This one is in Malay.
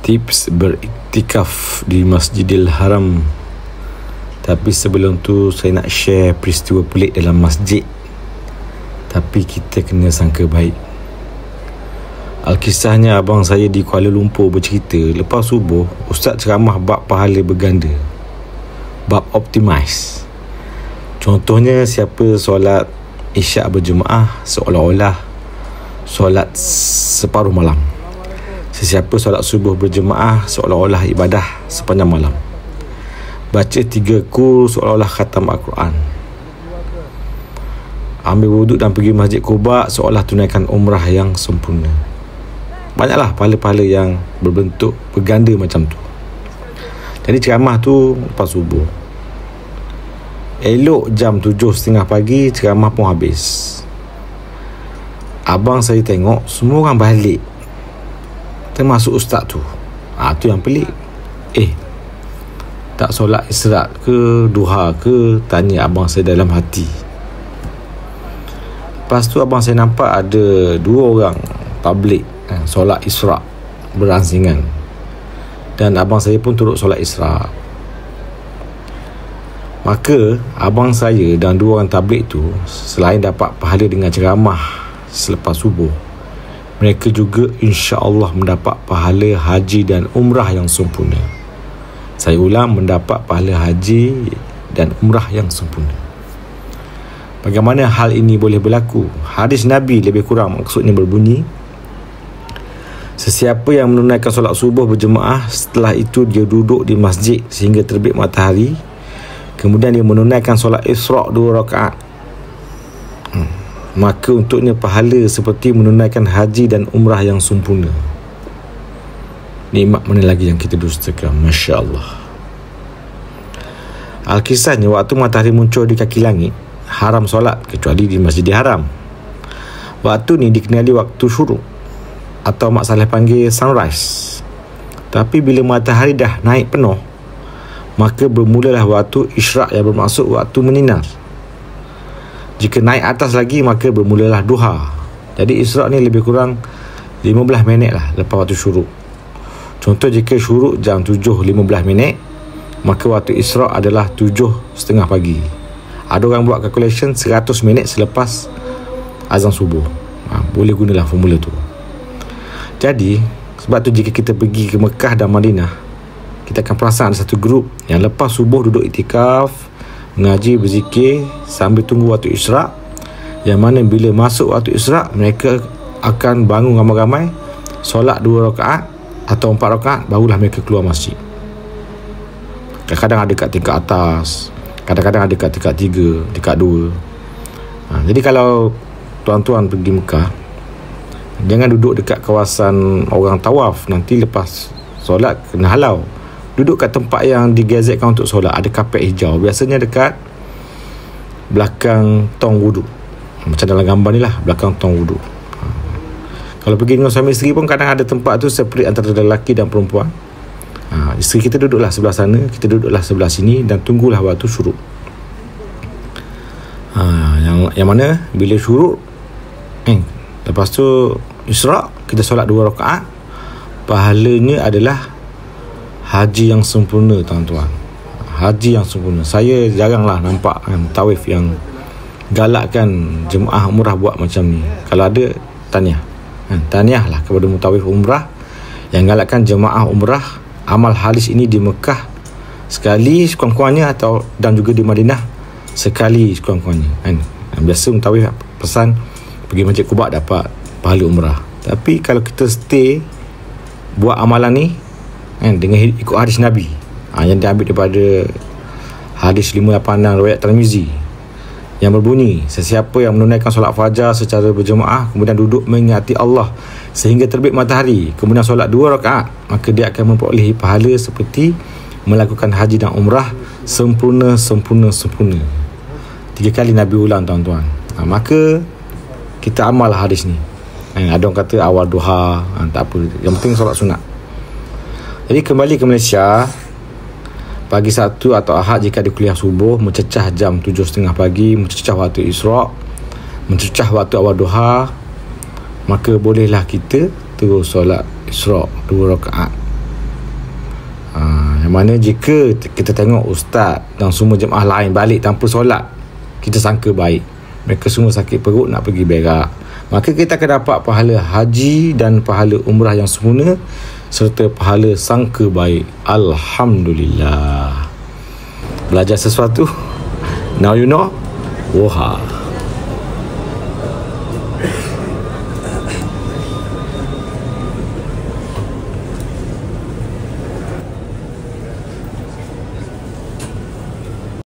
tips beriktikaf di Masjidil Haram. Tapi sebelum tu saya nak share peristiwa pelik dalam masjid. Tapi kita kena sangka baik. Alkisahnya, abang saya di Kuala Lumpur bercerita, lepas subuh ustaz ceramah bab pahala berganda, bab optimize. Contohnya, siapa solat isyak berjemaah seolah-olah solat separuh malam. Sesiapa solat subuh berjemaah seolah-olah ibadah sepanjang malam. Baca 3 kul seolah-olah khatam Al-Quran. Ambil wuduk dan pergi Masjid Quba seolah tunaikan umrah yang sempurna. Banyaklah pahala-pahala yang berbentuk berganda macam tu. Jadi ceramah tu lepas subuh. Elok jam 7.30 pagi ceramah pun habis. Abang saya tengok semua orang balik, termasuk ustaz tu. Tu yang pelik. Tak solat israk ke, duha ke? Tanya abang saya dalam hati. Lepas tu abang saya nampak ada 2 orang tablik solat israk beransingan, dan abang saya pun turut solat israk. Maka abang saya dan 2 orang tablik tu, selain dapat pahala dengan ceramah selepas subuh, mereka juga insya-Allah mendapat pahala haji dan umrah yang sempurna. Saya ulang, mendapat pahala haji dan umrah yang sempurna. Bagaimana hal ini boleh berlaku? Hadis Nabi lebih kurang maksudnya berbunyi, sesiapa yang menunaikan solat subuh berjemaah, setelah itu dia duduk di masjid sehingga terbit matahari, kemudian dia menunaikan solat isra' 2 rakaat, maka untuknya pahala seperti menunaikan haji dan umrah yang sempurna. Nikmat mana lagi yang kita dustakan? Masya Allah. Alkisahnya, waktu matahari muncul di kaki langit, haram solat kecuali di Masjidil Haram. Waktu ni dikenali waktu syuruk, atau Mak Saleh panggil sunrise. Tapi bila matahari dah naik penuh, maka bermulalah waktu isyraq, yang bermaksud waktu menyinar. Jika naik atas lagi, maka bermulalah duha. Jadi isyraq ni lebih kurang 15 minit lah lepas waktu syuruk. Contoh, jika syuruk jam 7.15, maka waktu isyraq adalah 7.30 pagi. Ada orang buat calculation 100 minit selepas azan subuh. Boleh gunalah formula tu. Jadi sebab tu jika kita pergi ke Mekah dan Madinah, kita akan perasan ada satu grup yang lepas subuh duduk iktikaf, mengaji, berzikir sambil tunggu waktu isyraq, yang mana bila masuk waktu isyraq, mereka akan bangun ramai-ramai, solat 2 rakaat atau 4 rakaat, barulah mereka keluar masjid. Kadang-kadang ada kat tingkat atas, kadang-kadang ada kat tingkat 3, tingkat 2. Jadi kalau tuan-tuan pergi Mekah, jangan duduk dekat kawasan orang tawaf. Nanti lepas solat kena halau. Duduk kat tempat yang digazetkan untuk solat. Ada kapet hijau, biasanya dekat belakang tong wuduk, macam dalam gambar ni lah, belakang tong wuduk. Kalau pergi dengan suami isteri pun kadang ada tempat tu separate antara lelaki dan perempuan. Isteri kita duduklah sebelah sana, kita duduklah sebelah sini, dan tunggulah waktu syuruk. Yang mana bila syuruk, lepas tu isyraq, kita solat 2 rakaat, pahalanya adalah haji yang sempurna, tuan-tuan. Haji yang sempurna. Saya jaranglah nampak tawif yang galakkan jemaah umrah buat macam ni. Kalau ada, tahniah lah kepada mutawif umrah yang galakkan jemaah umrah amal halis ini di Mekah sekali sekurang-kurangnya, atau dan juga di Madinah sekali sekurang-kurangnya. Biasa mutawif pesan pergi Masjid Quba dapat pahala umrah. Tapi kalau kita stay buat amalan ni dengan ikut hadis Nabi, yang diambil daripada hadis 586 riwayat Tirmizi, yang berbunyi, sesiapa yang menunaikan solat fajar secara berjemaah, kemudian duduk mengingati Allah sehingga terbit matahari, kemudian solat 2 rakaat, maka dia akan memperolehi pahala seperti melakukan haji dan umrah sempurna. 3 kali Nabi ulang, tuan-tuan. Maka kita amal hadis ni. Ada orang kata awal duha, tak apa, yang penting solat sunat. Jadi kembali ke Malaysia, pagi Sabtu atau Ahad, jika ada kuliah subuh, mencecah jam 7.30 pagi, mencecah waktu isyraq, mencecah waktu awal duha, maka bolehlah kita terus solat isyraq 2 rakaat Yang mana jika kita tengok ustaz dan semua jemaah lain balik tanpa solat, kita sangka baik, mereka semua sakit perut nak pergi berak, maka kita akan dapat pahala haji dan pahala umrah yang sempurna serta pahala sangka baik. Alhamdulillah. Belajar sesuatu, now you know. Woha.